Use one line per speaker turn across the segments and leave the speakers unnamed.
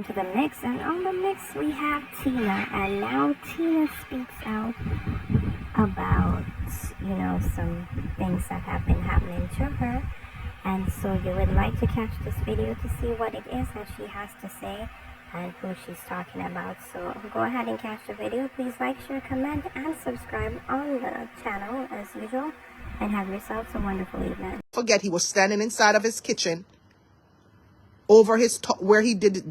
To the mix, and on the mix we have Tina, and now Tina speaks out about, some things that have been happening to her, and so you would like to catch this video to see what it is that she has to say and who she's talking about. So go ahead and catch the video. Please like, share, comment, and subscribe on the channel as usual, and have yourselves a wonderful evening.
Forget, he was standing inside of his kitchen over his where he did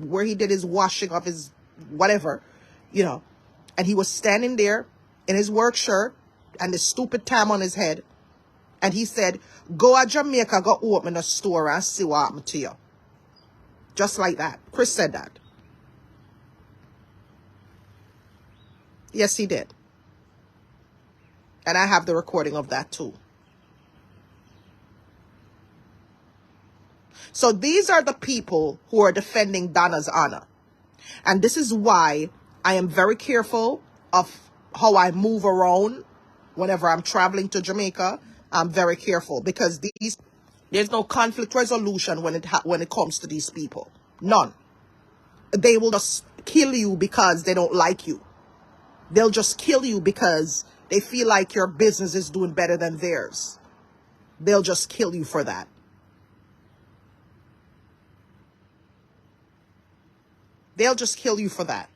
his washing of his whatever, and he was standing there in his work shirt and the stupid tam on his head, and he said, "Go to Jamaica, go open a store and see what happened to you." Just like that. Chris said that. Yes, he did. And I have the recording of that too. So these are the people who are defending Donna's honor. And this is why I am very careful of how I move around whenever I'm traveling to Jamaica. I'm very careful because there's no conflict resolution when it comes to these people. None. They will just kill you because they don't like you. They'll just kill you because they feel like your business is doing better than theirs. They'll just kill you for that. They'll just kill you for that.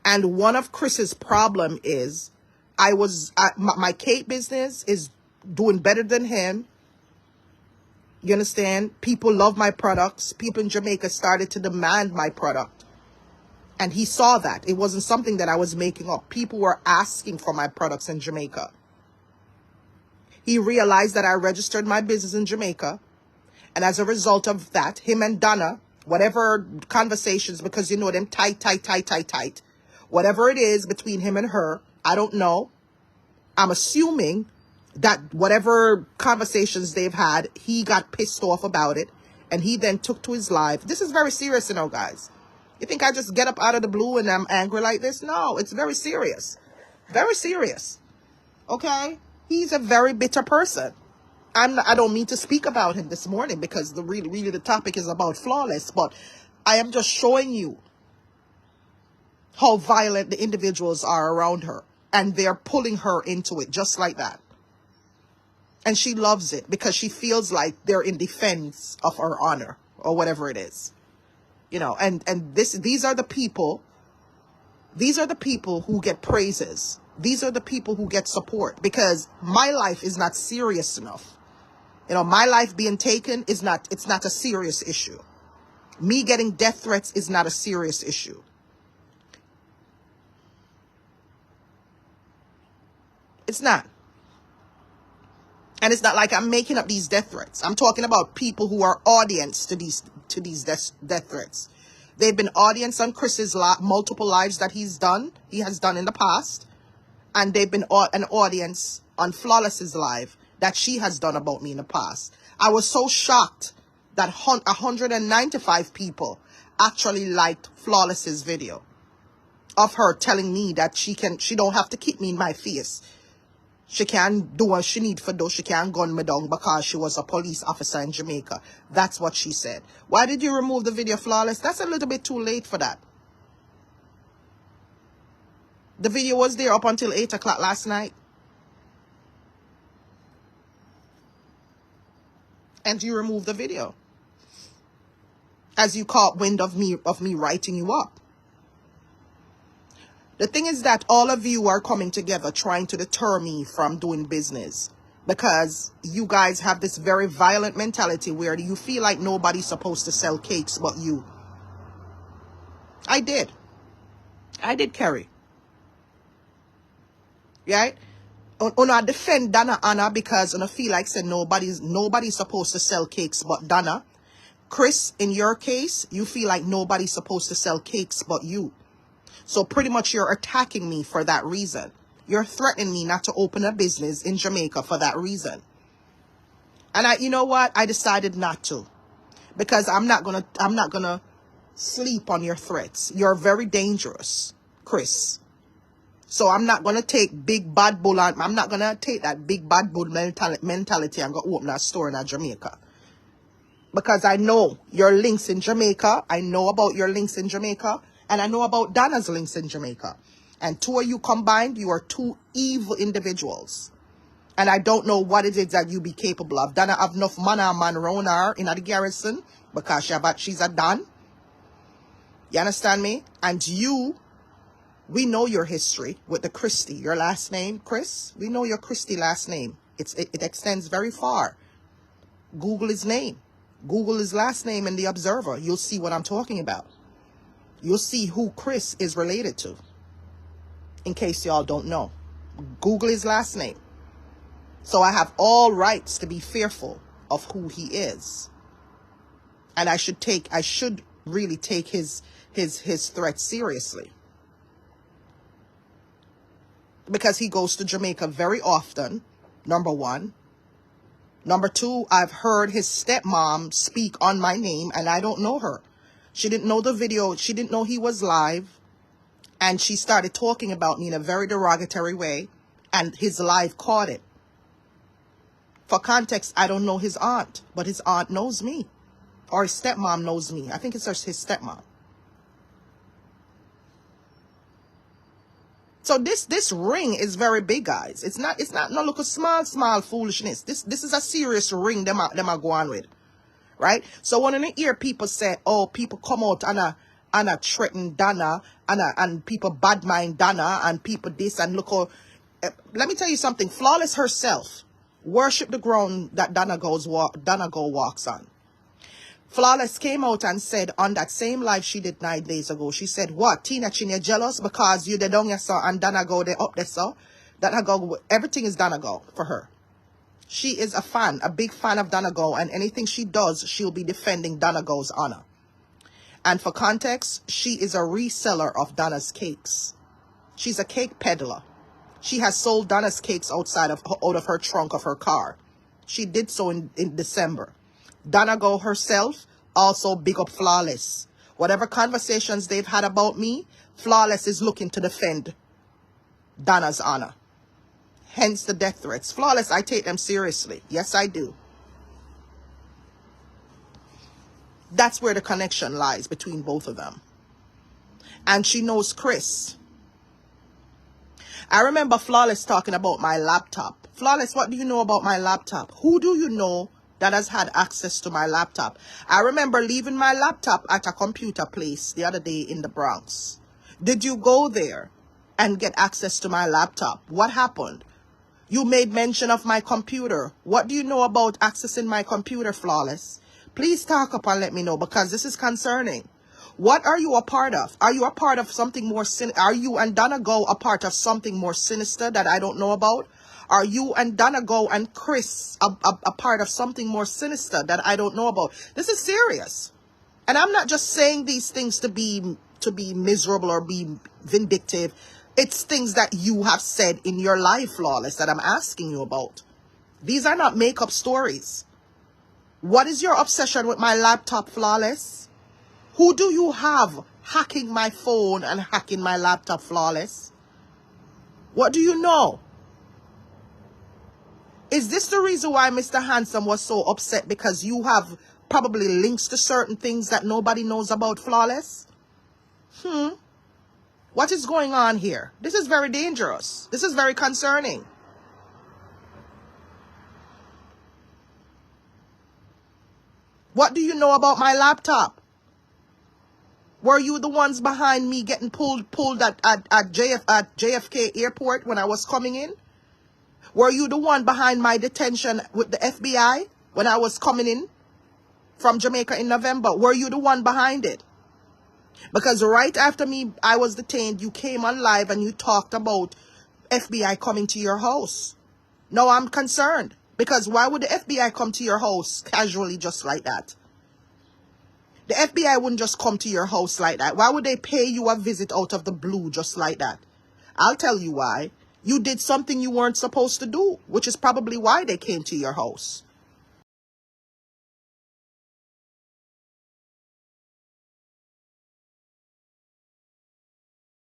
And one of Chris's problem is my cake business is doing better than him. You understand? People love my products. People in Jamaica started to demand my product. And he saw that. It wasn't something that I was making up. People were asking for my products in Jamaica. He realized that I registered my business in Jamaica. And as a result of that, him and Donna, whatever conversations, because you know them tight. Whatever it is between him and her, I don't know. I'm assuming that whatever conversations they've had, he got pissed off about it. And he then took to his life. This is very serious, guys. You think I just get up out of the blue and I'm angry like this? No, it's very serious. Very serious. Okay? He's a very bitter person. I don't mean to speak about him this morning because really the topic is about Flawless, but I am just showing you how violent the individuals are around her, and they're pulling her into it just like that. And she loves it because she feels like they're in defense of her honor or whatever it is. And these are the people who get praises. These are the people who get support because my life is not serious enough. My life being taken it's not a serious issue. Me getting death threats is not a serious issue. It's not. And it's not like I'm making up these death threats. I'm talking about people who are audience to these death threats. They've been audience on Chris's multiple lives that he has done in the past. And they've been an audience on Flawless's live that she has done about me in the past. I was so shocked that 195 people actually liked Flawless's video of her telling me that she don't have to keep me in my face. She can do what she need for do. She can gun me down because she was a police officer in Jamaica. That's what she said. Why did you remove the video, Flawless? That's a little bit too late for that. The video was there up until 8 o'clock last night. And you removed the video. As you caught wind of me writing you up. The thing is that all of you are coming together trying to deter me from doing business because you guys have this very violent mentality where you feel like nobody's supposed to sell cakes but you. I did, Kerry. Right? I defend Donna Anna because I feel like saying nobody's supposed to sell cakes but Donna. Chris, in your case, you feel like nobody's supposed to sell cakes but you. So pretty much you're attacking me for that reason. You're threatening me not to open a business in Jamaica for that reason. And you know what? I decided not to. Because I'm not gonna sleep on your threats. You're very dangerous, Chris. So I'm not gonna take big bad bull on. I'm not gonna take that big bad bull mentality and go open a store in Jamaica. because I know your links in Jamaica. I know about your links in Jamaica. And I know about Donna's links in Jamaica. And two of you combined, you are two evil individuals. And I don't know what it is that you be capable of. Donna have enough man around her in the garrison because she's a Don. You understand me? And you, we know your history with the Christie. Your last name, Chris. We know your Christie last name. It extends very far. Google his name. Google his last name in the Observer. You'll see what I'm talking about. You'll see who Chris is related to. In case y'all don't know. Google his last name. So I have all rights to be fearful of who he is. And I should really take his threat seriously. Because he goes to Jamaica very often, number one. Number two, I've heard his stepmom speak on my name and I don't know her. She didn't know the video. She didn't know he was live. And she started talking about me in a very derogatory way. And his live caught it. For context, I don't know his aunt, but his aunt knows me. Or his stepmom knows me. I think it's his stepmom. So this ring is very big, guys. It's not no look a small foolishness. This is a serious ring them are going with. Right? So when you hear people say, oh, people come out and a threaten Donna and people bad mind Donna and people this and look how, let me tell you something. Flawless herself worship the ground that Donna Go walks on. Flawless came out and said on that same live she did 9 days ago, she said, what, Tina Chin, you're jealous because you the down here so and Donna Go they up there so? Donna Go, everything is Donna Go for her. She is a fan, a big fan of Donna Go, and anything she does, she'll be defending Donna Go's honor. And for context, she is a reseller of Donna's cakes. She's a cake peddler. She has sold Donna's cakes out of her trunk of her car. She did so in December. Donna Go herself also big up Flawless. Whatever conversations they've had about me, Flawless is looking to defend Donna's honor. Hence the death threats. Flawless, I take them seriously. Yes, I do. That's where the connection lies between both of them. And she knows Chris. I remember Flawless talking about my laptop. Flawless, what do you know about my laptop? Who do you know that has had access to my laptop? I remember leaving my laptop at a computer place the other day in the Bronx. Did you go there and get access to my laptop? What happened? You made mention of my computer. What do you know about accessing my computer, Flawless? Please talk up and let me know because this is concerning. What are you a part of? Are you a part of something more are you and Donna Go a part of something more sinister that I don't know about? Are you and Donna Go and Chris a part of something more sinister that I don't know about? This is serious. And I'm not just saying these things to be miserable or be vindictive. It's things that you have said in your life, Flawless, that I'm asking you about. These are not make-up stories. What is your obsession with my laptop, Flawless? Who do you have hacking my phone and hacking my laptop, Flawless? What do you know? Is this the reason why Mr. Handsome was so upset? Because you have probably links to certain things that nobody knows about, Flawless? What is going on here? This is very dangerous. This is very concerning. What do you know about my laptop? Were you the ones behind me getting pulled at JFK airport when I was coming in? Were you the one behind my detention with the FBI when I was coming in from Jamaica in November? Were you the one behind it? Because right after I was detained, you came on live and you talked about FBI coming to your house. Now I'm concerned. Because why would the FBI come to your house casually just like that? The FBI wouldn't just come to your house like that. Why would they pay you a visit out of the blue just like that? I'll tell you why. You did something you weren't supposed to do, which is probably why they came to your house.